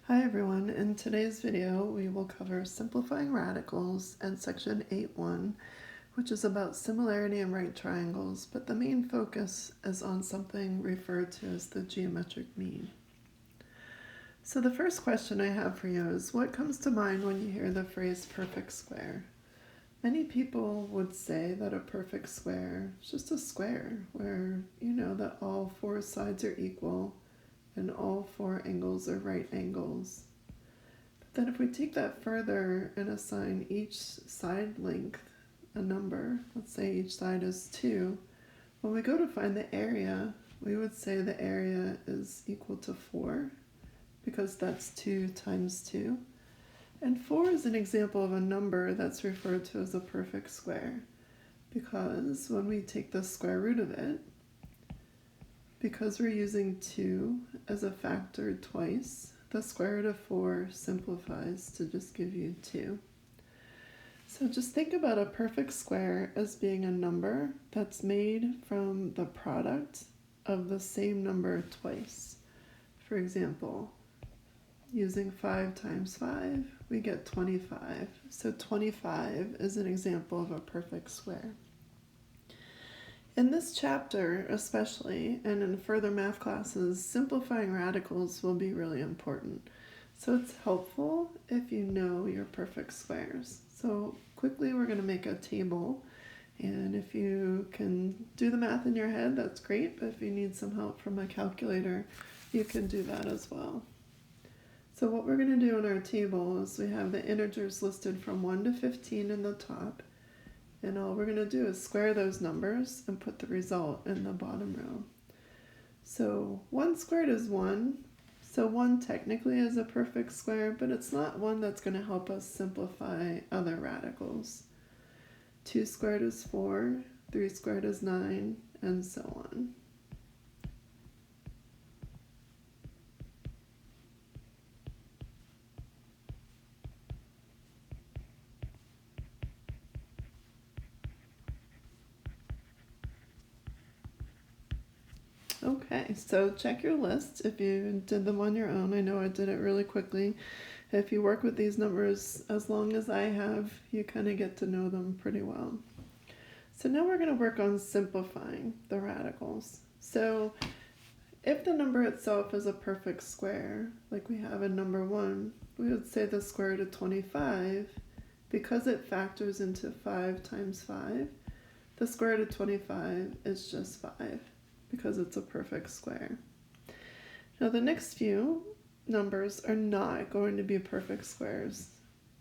Hi everyone, in today's video we will cover simplifying radicals and section 8.1, which is about similarity in right triangles, but the main focus is on something referred to as the geometric mean. So the first question I have for you is, what comes to mind when you hear the phrase perfect square? Many people would say that a perfect square is just a square where you know that all four sides are equal and all four angles are right angles. But then if we take that further and assign each side length a number, let's say each side is 2, when we go to find the area, we would say the area is equal to 4 because that's 2 times 2. And 4 is an example of a number that's referred to as a perfect square because when we take the square root of it, because we're using 2 as a factor twice, the square root of 4 simplifies to just give you 2. So just think about a perfect square as being a number that's made from the product of the same number twice. For example, using 5 times 5, we get 25. So 25 is an example of a perfect square. In this chapter especially, and in further math classes, simplifying radicals will be really important. So it's helpful if you know your perfect squares. So quickly we're going to make a table, and if you can do the math in your head, that's great, but if you need some help from a calculator, you can do that as well. So what we're going to do in our table is we have the integers listed from 1 to 15 in the top, and all we're going to do is square those numbers and put the result in the bottom row. So 1 squared is 1. So 1 technically is a perfect square, but it's not one that's going to help us simplify other radicals. 2 squared is 4, 3 squared is 9, and so on. Okay, so check your list if you did them on your own. I know I did it really quickly. If you work with these numbers as long as I have, you kind of get to know them pretty well. So now we're going to work on simplifying the radicals. So if the number itself is a perfect square, like we have in number 1, we would say the square root of 25, because it factors into 5 times 5, the square root of 25 is just 5, because it's a perfect square. Now the next few numbers are not going to be perfect squares.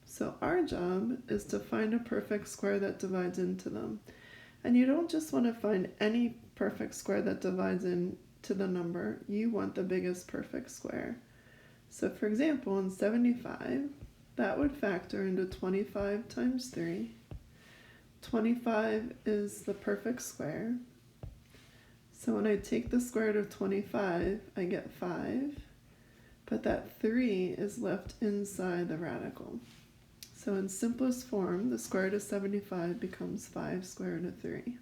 So our job is to find a perfect square that divides into them. And you don't just want to find any perfect square that divides into the number, you want the biggest perfect square. So for example, in 75, that would factor into 25 times 3. 25 is the perfect square. So when I take the square root of 25, I get 5, but that 3 is left inside the radical. So in simplest form, the square root of 75 becomes 5 square root of 3.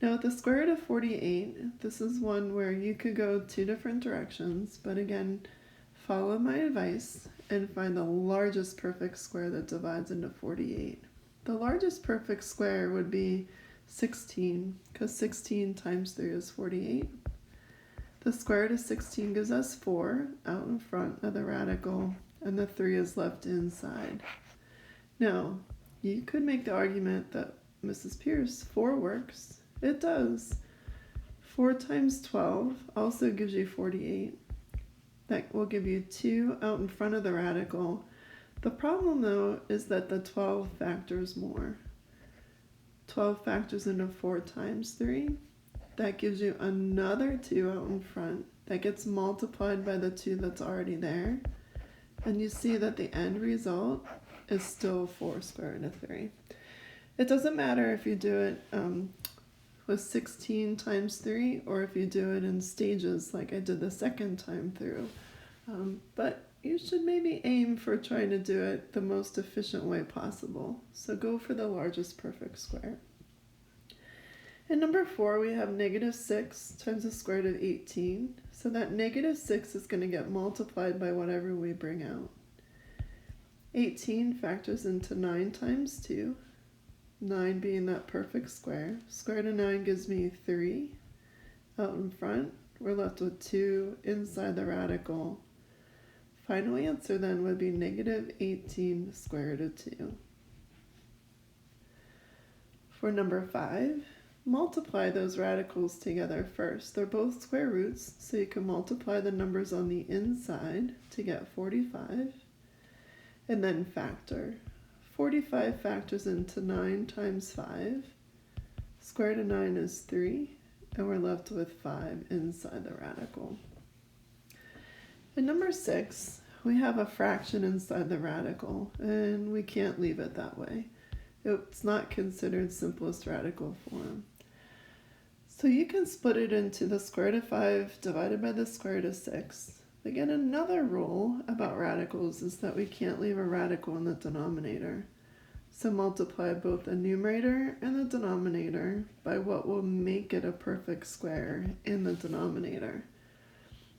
Now with the square root of 48, this is one where you could go 2 different directions, but again, follow my advice and find the largest perfect square that divides into 48. The largest perfect square would be 16, because 16 times 3 is 48. The square root of 16 gives us 4 out in front of the radical, and the 3 is left inside. Now, you could make the argument that Mrs. Pierce, 4 works. It does. 4 times 12 also gives you 48. That will give you 2 out in front of the radical. The problem, though, is that the 12 factors more. 12 factors into 4 times 3. That gives you another 2 out in front. That gets multiplied by the 2 that's already there. And you see that the end result is still 4 square root of 3. It doesn't matter if you do it with 16 times 3 or if you do it in stages like I did the second time through. But you should maybe aim for trying to do it the most efficient way possible. So go for the largest perfect square. In number 4, we have negative 6 times the square root of 18. So that negative 6 is going to get multiplied by whatever we bring out. 18 factors into 9 times 2, 9 being that perfect square. Square root of 9 gives me 3 out in front. We're left with 2 inside the radical. Final answer then would be negative 18 square root of 2. For number 5, multiply those radicals together first. They're both square roots, so you can multiply the numbers on the inside to get 45, and then factor. 45 factors into 9 times 5. Square root of 9 is 3, and we're left with 5 inside the radical. In number 6, we have a fraction inside the radical, and we can't leave it that way. It's not considered simplest radical form. So you can split it into the square root of 5 divided by the square root of 6. Again, another rule about radicals is that we can't leave a radical in the denominator. So multiply both the numerator and the denominator by what will make it a perfect square in the denominator.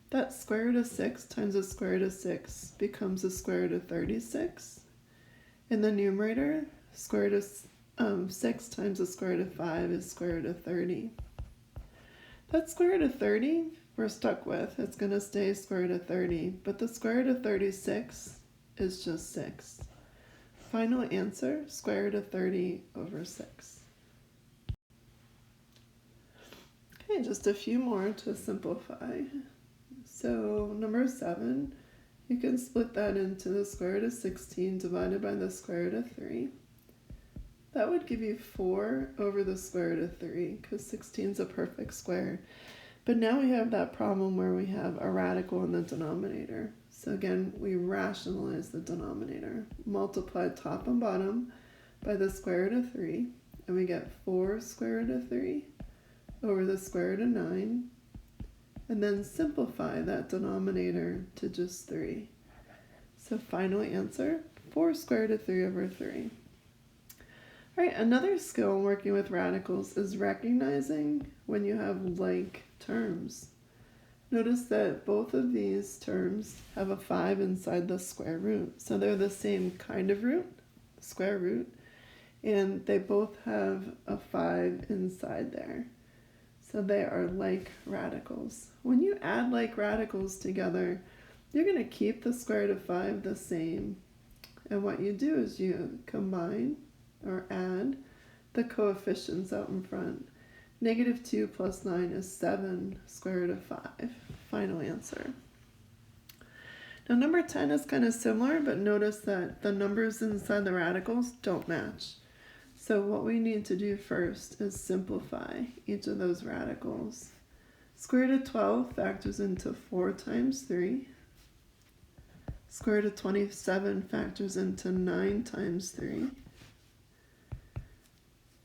That square root of 6 times the square root of 6 becomes the square root of 36. In the numerator, square root of 6 times the square root of 5 is square root of 30. That square root of 30 we're stuck with. It's going to stay square root of 30, but the square root of 36 is just 6. Final answer, square root of 30 over 6. Okay, just a few more to simplify. So number 7, you can split that into the square root of 16 divided by the square root of 3. That would give you 4 over the square root of 3, because 16 is a perfect square. But now we have that problem where we have a radical in the denominator. So again, we rationalize the denominator. Multiply top and bottom by the square root of 3, and we get 4 square root of 3 over the square root of 9, and then simplify that denominator to just 3. So final answer, 4 square root of 3 over 3. All right, another skill in working with radicals is recognizing when you have like terms. Notice that both of these terms have a 5 inside the square root. So they're the same kind of root, square root, and they both have a 5 inside there. So they are like radicals. When you add like radicals together, you're going to keep the square root of 5 the same. And what you do is you combine or add the coefficients out in front. Negative 2 plus 9 is 7 square root of 5. Final answer. Now number 10 is kind of similar, but notice that the numbers inside the radicals don't match. So what we need to do first is simplify each of those radicals. Square root of 12 factors into 4 times 3. Square root of 27 factors into 9 times 3.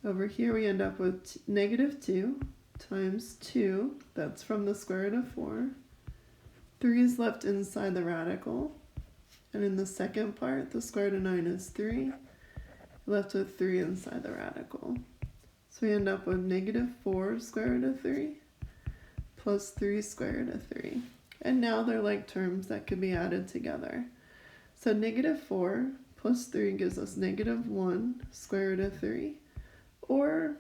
Over here we end up with negative 2 times 2, that's from the square root of 4. 3 is left inside the radical, and in the second part, the square root of 9 is 3. Left with 3 inside the radical. So we end up with negative 4 square root of 3 plus 3 square root of 3. And now they're like terms that could be added together. So negative 4 plus 3 gives us negative 1 square root of 3. Or,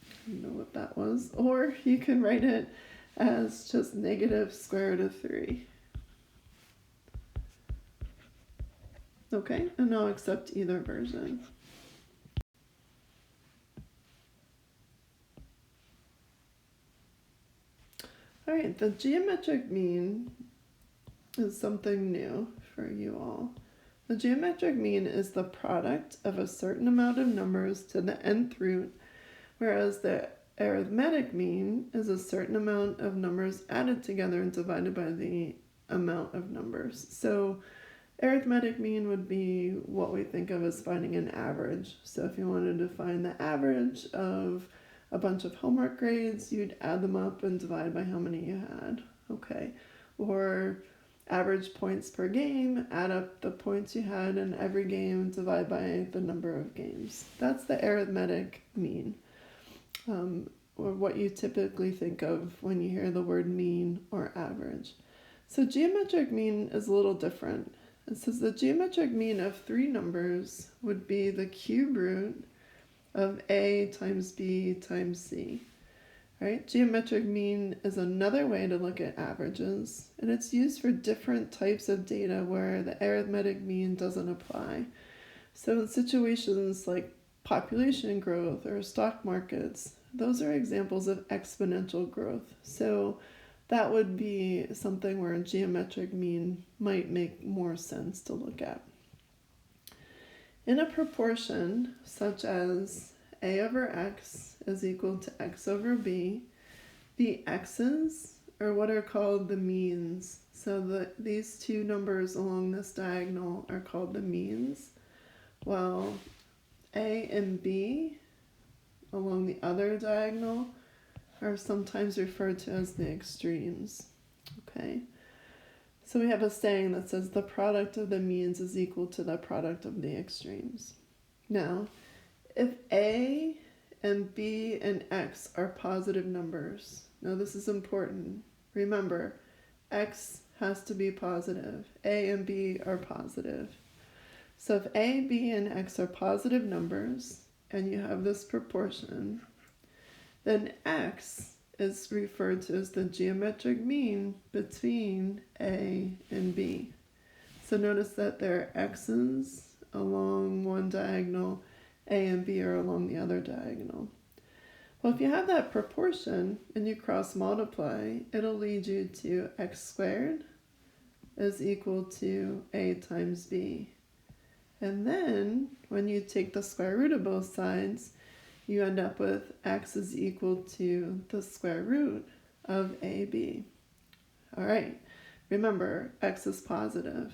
I don't know what that was, or you can write it as just negative square root of 3. Okay, and I'll accept either version. All right, the geometric mean is something new for you all. The geometric mean is the product of a certain amount of numbers to the nth root, whereas the arithmetic mean is a certain amount of numbers added together and divided by the amount of numbers. So arithmetic mean would be what we think of as finding an average. So if you wanted to find the average of a bunch of homework grades, you'd add them up and divide by how many you had. Okay. Or average points per game, add up the points you had in every game and divide by the number of games. That's the arithmetic mean. or what you typically think of when you hear the word mean or average. So geometric mean is a little different. It says the geometric mean of three numbers would be the cube root of A times B times C. Right? Geometric mean is another way to look at averages, and it's used for different types of data where the arithmetic mean doesn't apply. So in situations like population growth or stock markets, those are examples of exponential growth. So that would be something where a geometric mean might make more sense to look at. In a proportion such as A over x is equal to x over b, the x's are what are called the means. So these two numbers along this diagonal are called the means, while A and B along the other diagonal are sometimes referred to as the extremes. Okay, so we have a saying that says the product of the means is equal to the product of the extremes. Now, if A and B and x are positive numbers, now this is important. Remember, x has to be positive. A and B are positive. So if A, B, and x are positive numbers, and you have this proportion, then x is referred to as the geometric mean between A and B. So notice that there are x's along one diagonal, A and B are along the other diagonal. Well, if you have that proportion and you cross multiply, it'll lead you to x squared is equal to A times B. And then when you take the square root of both sides, you end up with x is equal to the square root of AB. All right, remember, x is positive.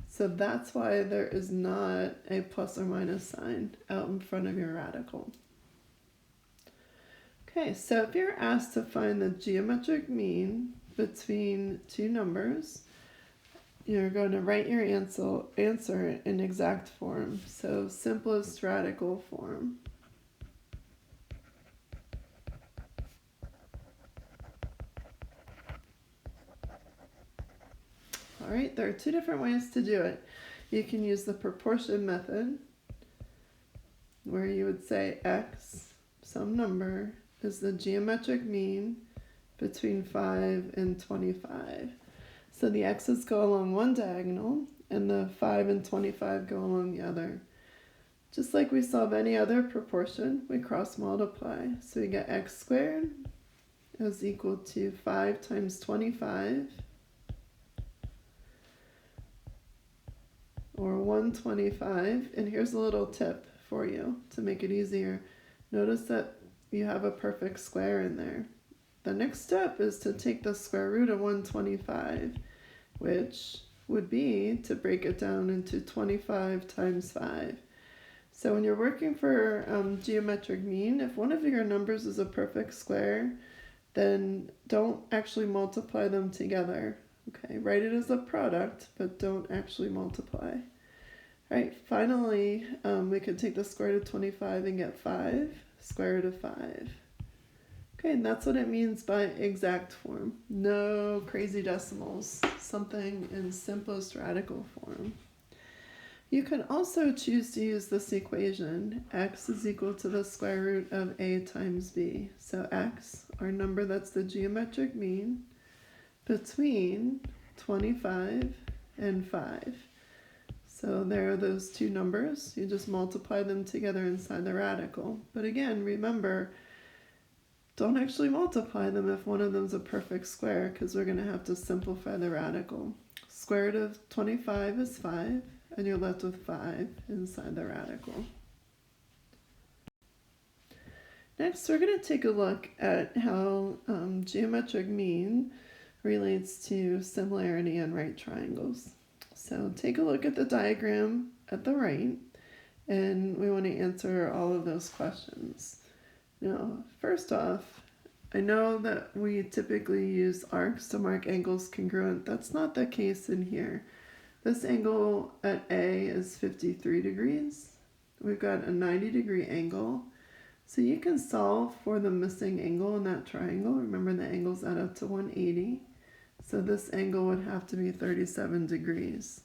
So that's why there is not a plus or minus sign out in front of your radical. Okay, so if you're asked to find the geometric mean between two numbers, you're going to write your answer in exact form, so simplest radical form. All right, there are two different ways to do it. You can use the proportion method, where you would say x, some number, is the geometric mean between 5 and 25. So the x's go along one diagonal, and the 5 and 25 go along the other. Just like we solve any other proportion, we cross multiply. So we get x squared is equal to 5 times 25, or 125. And here's a little tip for you to make it easier. Notice that you have a perfect square in there. The next step is to take the square root of 125, which would be to break it down into 25 times 5. So when you're working for geometric mean, if one of your numbers is a perfect square, then don't actually multiply them together. Okay, write it as a product, but don't actually multiply. All right, finally, we could take the square root of 25 and get 5, square root of 5. Okay, and that's what it means by exact form. No crazy decimals, something in simplest radical form. You can also choose to use this equation. X is equal to the square root of A times B. So x, our number that's the geometric mean, between 25 and 5. So there are those two numbers. You just multiply them together inside the radical. But again, remember, don't actually multiply them if one of them is a perfect square, because we're going to have to simplify the radical. Square root of 25 is 5, and you're left with 5 inside the radical. Next, we're going to take a look at how geometric mean relates to similarity and right triangles. So take a look at the diagram at the right, and we want to answer all of those questions. Now, first off, I know that we typically use arcs to mark angles congruent. That's not the case in here. This angle at A is 53 degrees. We've got a 90-degree angle. So you can solve for the missing angle in that triangle. Remember, the angles add up to 180. So this angle would have to be 37 degrees.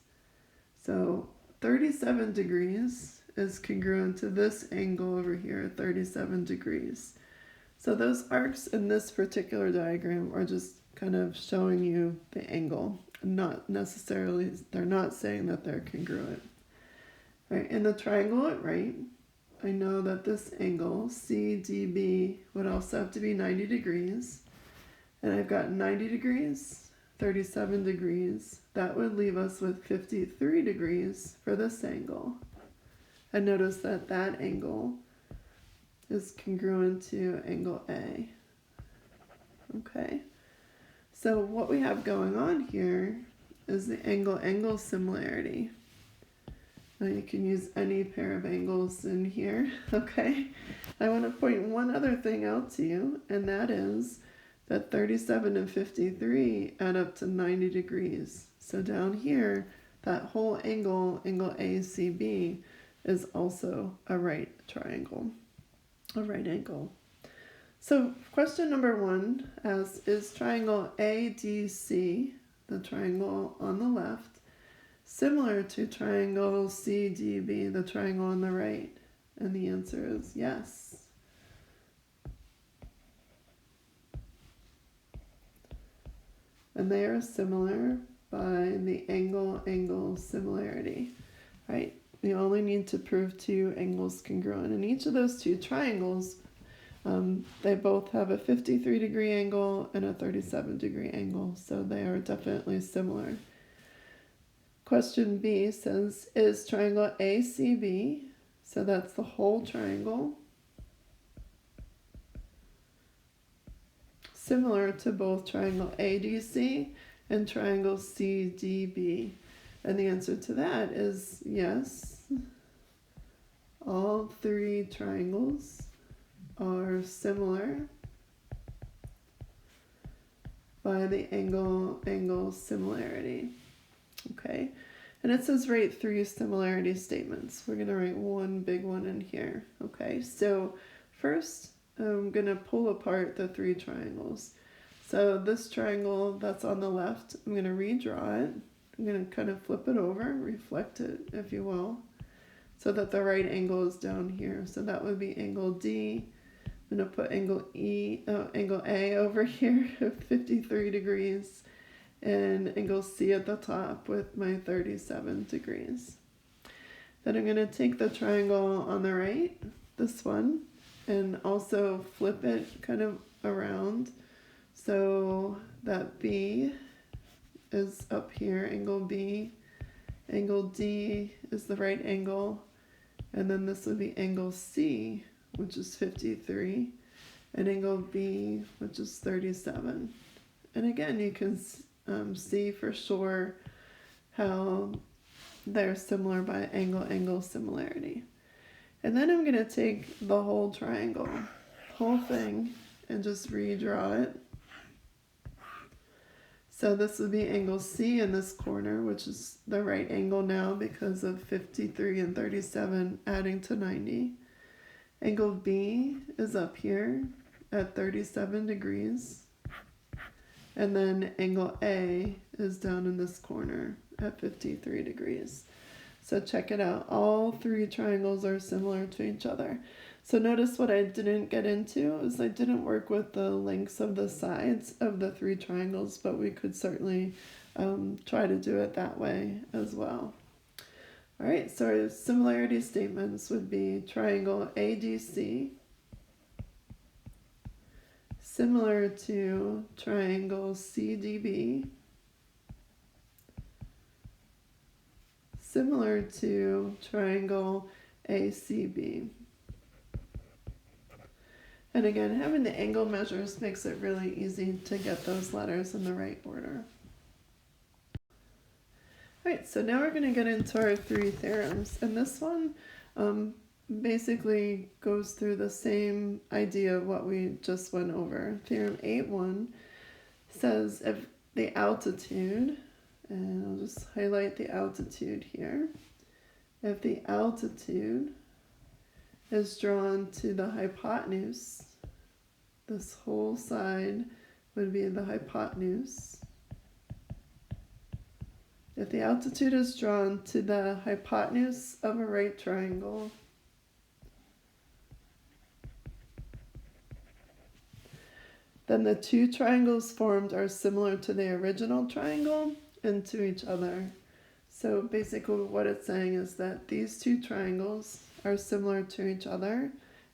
So 37 degrees is congruent to this angle over here, 37 degrees. So those arcs in this particular diagram are just kind of showing you the angle, not necessarily, they're not saying that they're congruent. Right, in the triangle at right, I know that this angle, CDB, would also have to be 90 degrees. And I've got 90 degrees, 37 degrees. That would leave us with 53 degrees for this angle. And notice that that angle is congruent to angle A. Okay, so what we have going on here is the angle-angle similarity. Now you can use any pair of angles in here, okay? I want to point one other thing out to you, and that is that 37 and 53 add up to 90 degrees. So down here, that whole angle, angle ACB, is also a right triangle, a right angle. So question number 1 asks, is triangle ADC, the triangle on the left, similar to triangle CDB, the triangle on the right? And the answer is yes. And they are similar by the angle-angle similarity, right? You only need to prove 2 angles congruent. And each of those 2 triangles, they both have a 53-degree angle and a 37-degree angle, so they are definitely similar. Question B says, is triangle ACB, so that's the whole triangle, similar to both triangle ADC and triangle CDB? And the answer to that is yes. All 3 triangles are similar by the angle-angle similarity. Okay, and it says write 3 similarity statements. We're going to write one big one in here. Okay, so first I'm going to pull apart the 3 triangles. So this triangle that's on the left, I'm going to redraw it. I'm going to kind of flip it over, reflect it, if you will, so that the right angle is down here. So that would be angle D. I'm going to put angle A over here at 53 degrees, and angle C at the top with my 37 degrees. Then I'm going to take the triangle on the right, this one, and also flip it kind of around so that B is up here, angle B, angle D is the right angle, and then this would be angle C, which is 53, and angle B, which is 37. And again, you can see for sure how they're similar by angle-angle similarity. And then I'm going to take the whole triangle, whole thing, and just redraw it. So this would be angle C in this corner, which is the right angle now because of 53 and 37 adding to 90. Angle B is up here at 37 degrees. And then angle A is down in this corner at 53 degrees. So check it out. All 3 triangles are similar to each other. So notice what I didn't get into is I didn't work with the lengths of the sides of the 3 triangles, but we could certainly try to do it that way as well. All right, so our similarity statements would be triangle ADC, similar to triangle CDB, similar to triangle ACB. And again, having the angle measures makes it really easy to get those letters in the right order. All right, so now we're going to get into our 3 theorems. And this one basically goes through the same idea of what we just went over. Theorem 8.1 says if the altitude And I'll just highlight the altitude here. If the altitude is drawn to the hypotenuse, this whole side would be the hypotenuse. If the altitude is drawn to the hypotenuse of a right triangle, then the two triangles formed are similar to the original triangle and to each other. So basically what it's saying is that these two triangles are similar to each other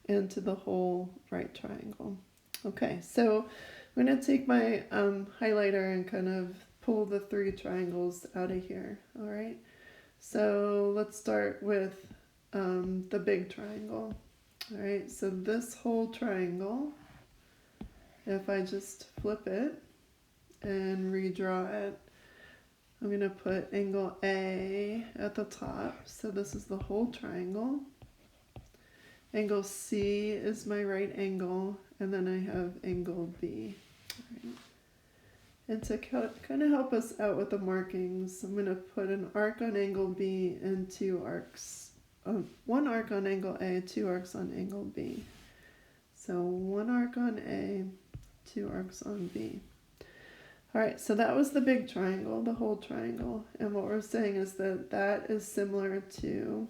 and to the whole right triangle. Okay, so I'm going to take my highlighter and kind of pull the three triangles out of here. All right, so let's start with the big triangle. All right, so this whole triangle, if I just flip it and redraw it, I'm going to put angle A at the top. So this is the whole triangle. Angle C is my right angle, and then I have angle B. All right. And to kind of help us out with the markings, I'm going to put an arc on angle B and two arcs. One arc on angle A, two arcs on angle B. So one arc on A, two arcs on B. All right, so that was the big triangle, the whole triangle. And what we're saying is that that is similar to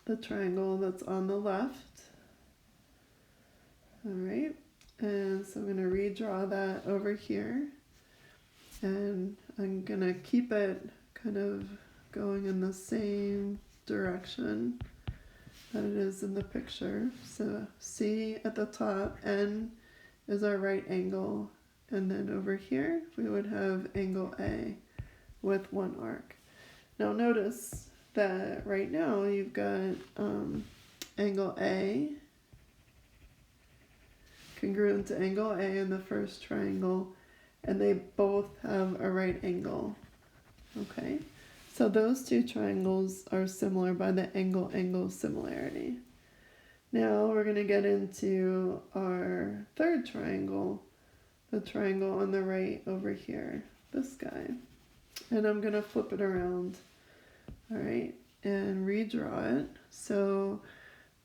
the triangle that's on the left. All right, and so I'm going to redraw that over here. And I'm going to keep it kind of going in the same direction that it is in the picture. So C at the top, N is our right angle. And then over here, we would have angle A with one arc. Now notice that right now you've got angle A congruent to angle A in the first triangle, and they both have a right angle. Okay, so those two triangles are similar by the angle-angle similarity. Now we're going to get into our third triangle, the triangle on the right over here, this guy. And I'm going to flip it around, all right, and redraw it so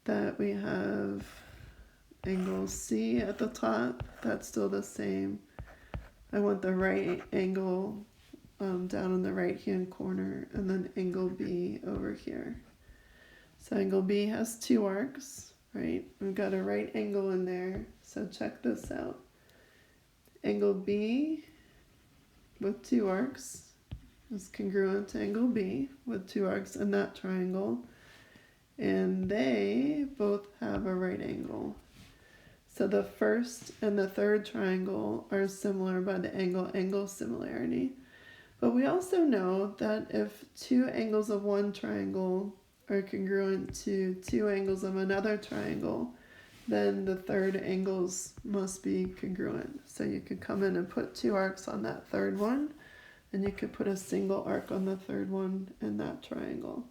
that we have angle C at the top. That's still the same. I want the right angle down in the right hand corner, and then angle B over here. So angle B has two arcs, right? We've got a right angle in there, so check this out. Angle B with two arcs is congruent to angle B with two arcs in that triangle, and they both have a right angle. So the first and the third triangle are similar by the angle-angle similarity. But we also know that if two angles of one triangle are congruent to two angles of another triangle, then the third angles must be congruent. So you could come in and put two arcs on that third one, and you could put a single arc on the third one in that triangle.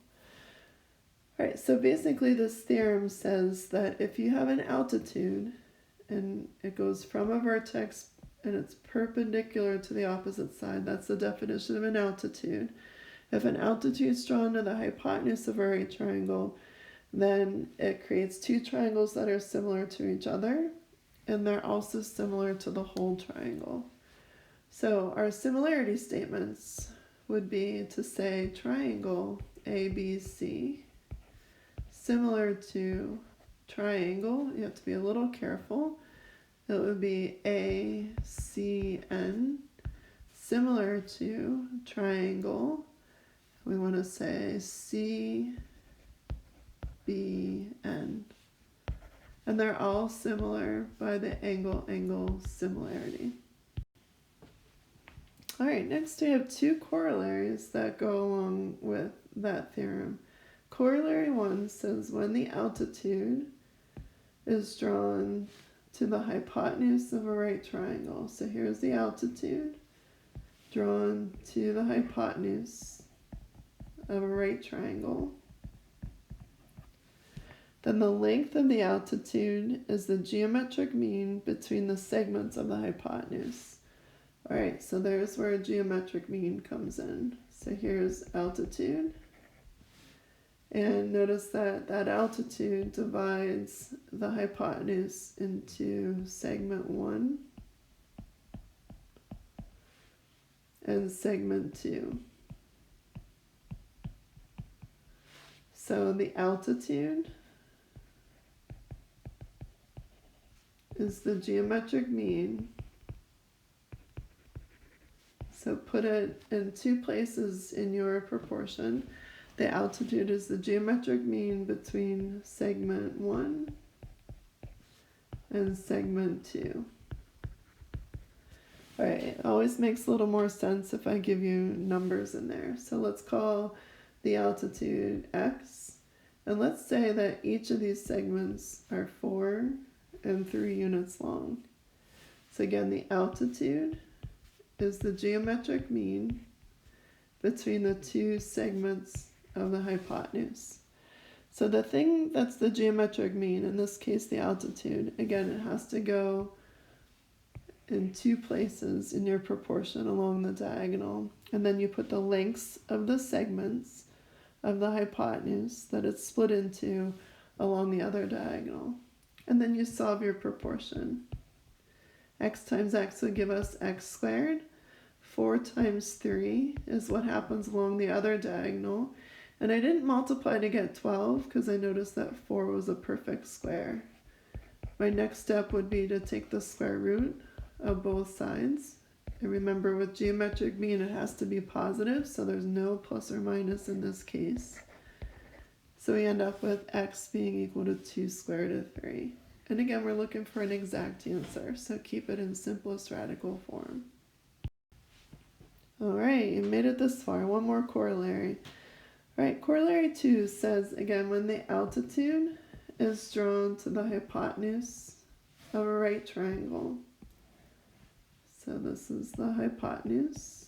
All right, so basically this theorem says that if you have an altitude and it goes from a vertex and it's perpendicular to the opposite side, that's the definition of an altitude. If an altitude is drawn to the hypotenuse of a right triangle, then it creates two triangles that are similar to each other, and they're also similar to the whole triangle. So our similarity statements would be to say triangle ABC, similar to triangle, you have to be a little careful, it would be ACN, similar to triangle, we want to say CBN. And they're all similar by the angle-angle similarity. All right, next we have two corollaries that go along with that theorem. Corollary 1 says when the altitude is drawn to the hypotenuse of a right triangle. So here's the altitude drawn to the hypotenuse of a right triangle. Then the length of the altitude is the geometric mean between the segments of the hypotenuse. All right, so there's where a geometric mean comes in. So here's altitude. And notice that that altitude divides the hypotenuse into segment 1 and segment 2. So the altitude is the geometric mean. So put it in 2 places in your proportion. The altitude is the geometric mean between segment 1 and segment 2. All right, it always makes a little more sense if I give you numbers in there. So let's call the altitude x. And let's say that each of these segments are 4 and 3 units long. So again, the altitude is the geometric mean between the 2 segments of the hypotenuse. So the thing that's the geometric mean, in this case the altitude, again it has to go in 2 places in your proportion along the diagonal, and then you put the lengths of the segments of the hypotenuse that it's split into along the other diagonal, and then you solve your proportion. X times x would give us x squared. 4 times 3 is what happens along the other diagonal. And I didn't multiply to get 12 because I noticed that 4 was a perfect square. My next step would be to take the square root of both sides. And remember, with geometric mean it has to be positive, so there's no plus or minus in this case. So we end up with x being equal to 2 square root of 3. And again, we're looking for an exact answer, so keep it in simplest radical form. All right, you made it this far. One more corollary. All right, corollary 2 says, again, when the altitude is drawn to the hypotenuse of a right triangle. So this is the hypotenuse.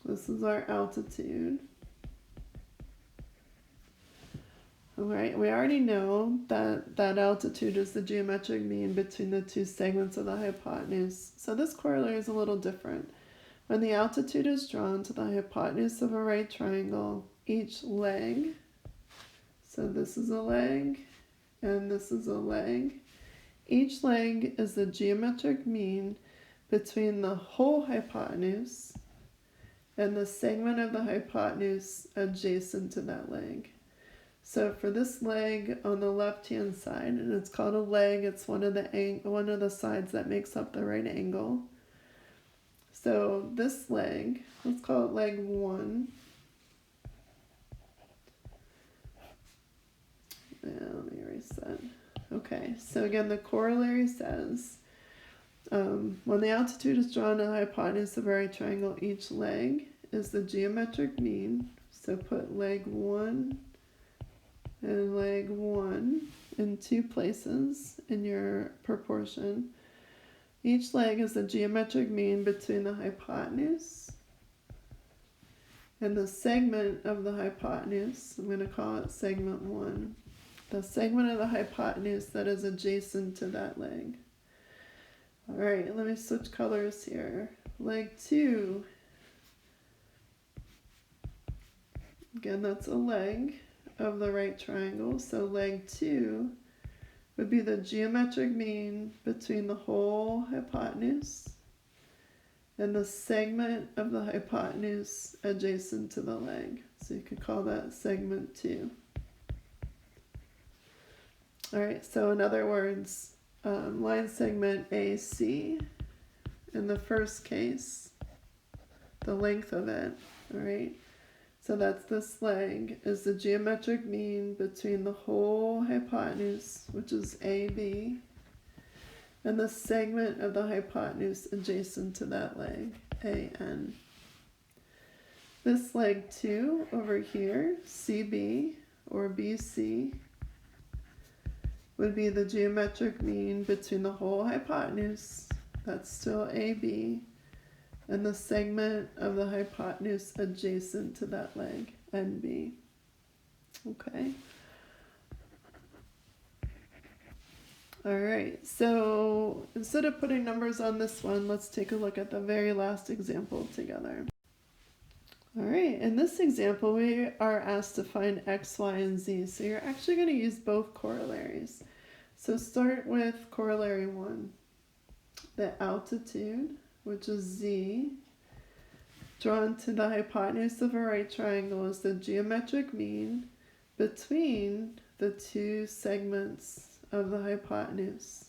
This is our altitude. All right, we already know that that altitude is the geometric mean between the 2 segments of the hypotenuse. So this corollary is a little different. When the altitude is drawn to the hypotenuse of a right triangle, each leg, so this is a leg and this is a leg, each leg is the geometric mean between the whole hypotenuse and the segment of the hypotenuse adjacent to that leg. So for this leg on the left-hand side, and it's called a leg, it's one of the sides that makes up the right angle. So this leg, let's call it leg 1. Let me erase that. Okay, so again, the corollary says, when the altitude is drawn to the hypotenuse of a right triangle, each leg is the geometric mean. So put leg 1 and leg 1 in 2 places in your proportion. Each leg is the geometric mean between the hypotenuse and the segment of the hypotenuse. I'm going to call it segment 1. The segment of the hypotenuse that is adjacent to that leg. All right, let me switch colors here. Leg 2. Again, that's a leg of the right triangle. So leg 2 would be the geometric mean between the whole hypotenuse and the segment of the hypotenuse adjacent to the leg. So you could call that segment 2. All right, so in other words, line segment AC, in the first case, the length of it, all right? So that's this leg, is the geometric mean between the whole hypotenuse, which is AB, and the segment of the hypotenuse adjacent to that leg, AN. This leg 2 over here, CB or BC, would be the geometric mean between the whole hypotenuse, that's still AB, and the segment of the hypotenuse adjacent to that leg, NB. Okay. All right, so instead of putting numbers on this one, let's take a look at the very last example together. All right, in this example, we are asked to find x, y, and z. So you're actually going to use both corollaries. So start with corollary 1. The altitude, which is z, drawn to the hypotenuse of a right triangle, is the geometric mean between the two segments of the hypotenuse.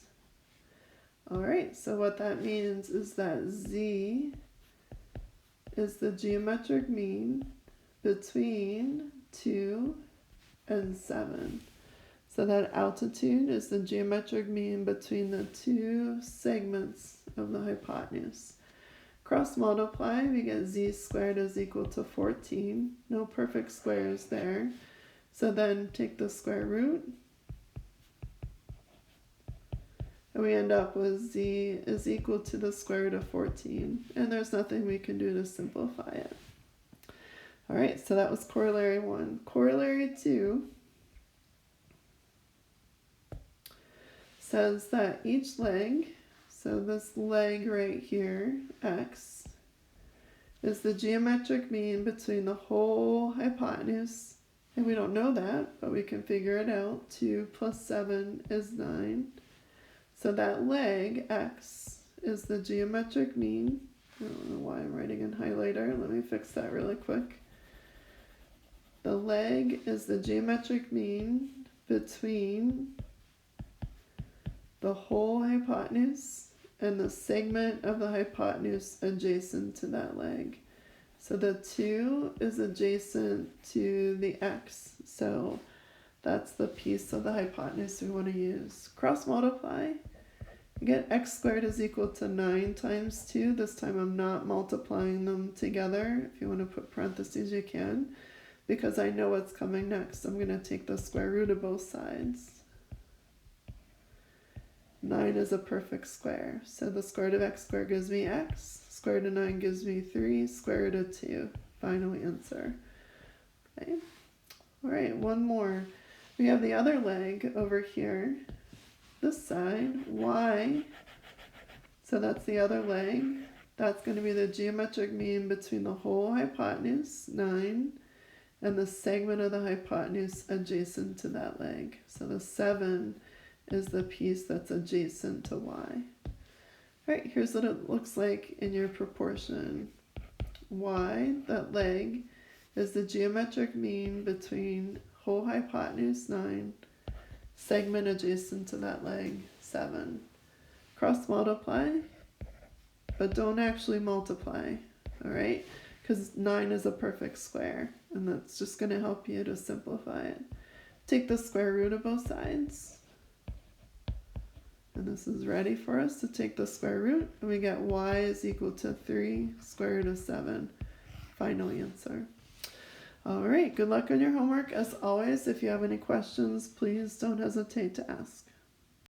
All right, so what that means is that z is the geometric mean between 2 and 7. So that altitude is the geometric mean between the two segments of the hypotenuse. Cross multiply, we get z squared is equal to 14. No perfect squares there. So then take the square root. And we end up with z is equal to the square root of 14. And there's nothing we can do to simplify it. All right, so that was corollary 1. Corollary 2 says that each leg, so this leg right here, x, is the geometric mean between the whole hypotenuse. And we don't know that, but we can figure it out. 2 plus 7 is 9. So that leg, x, is the geometric mean. I don't know why I'm writing in highlighter. Let me fix that really quick. The leg is the geometric mean between the whole hypotenuse and the segment of the hypotenuse adjacent to that leg. So the 2 is adjacent to the x. So that's the piece of the hypotenuse we want to use. Cross multiply. You get x squared is equal to 9 times 2. This time I'm not multiplying them together. If you want to put parentheses, you can. Because I know what's coming next. I'm going to take the square root of both sides. 9 is a perfect square. So the square root of x squared gives me x. Square root of 9 gives me 3. Square root of 2. Final answer. Okay. All right, one more. We have the other leg over here. This side, y. So that's the other leg. That's going to be the geometric mean between the whole hypotenuse, 9, and the segment of the hypotenuse adjacent to that leg. So the 7 is the piece that's adjacent to y. All right, here's what it looks like in your proportion. Y, that leg, is the geometric mean between whole hypotenuse, 9, segment adjacent to that leg, 7. Cross multiply, but don't actually multiply, all right? Because 9 is a perfect square, and that's just going to help you to simplify it. Take the square root of both sides. And this is ready for us to take the square root, and we get y is equal to 3 square root of 7. Final answer. All right, good luck on your homework. As always, if you have any questions, please don't hesitate to ask.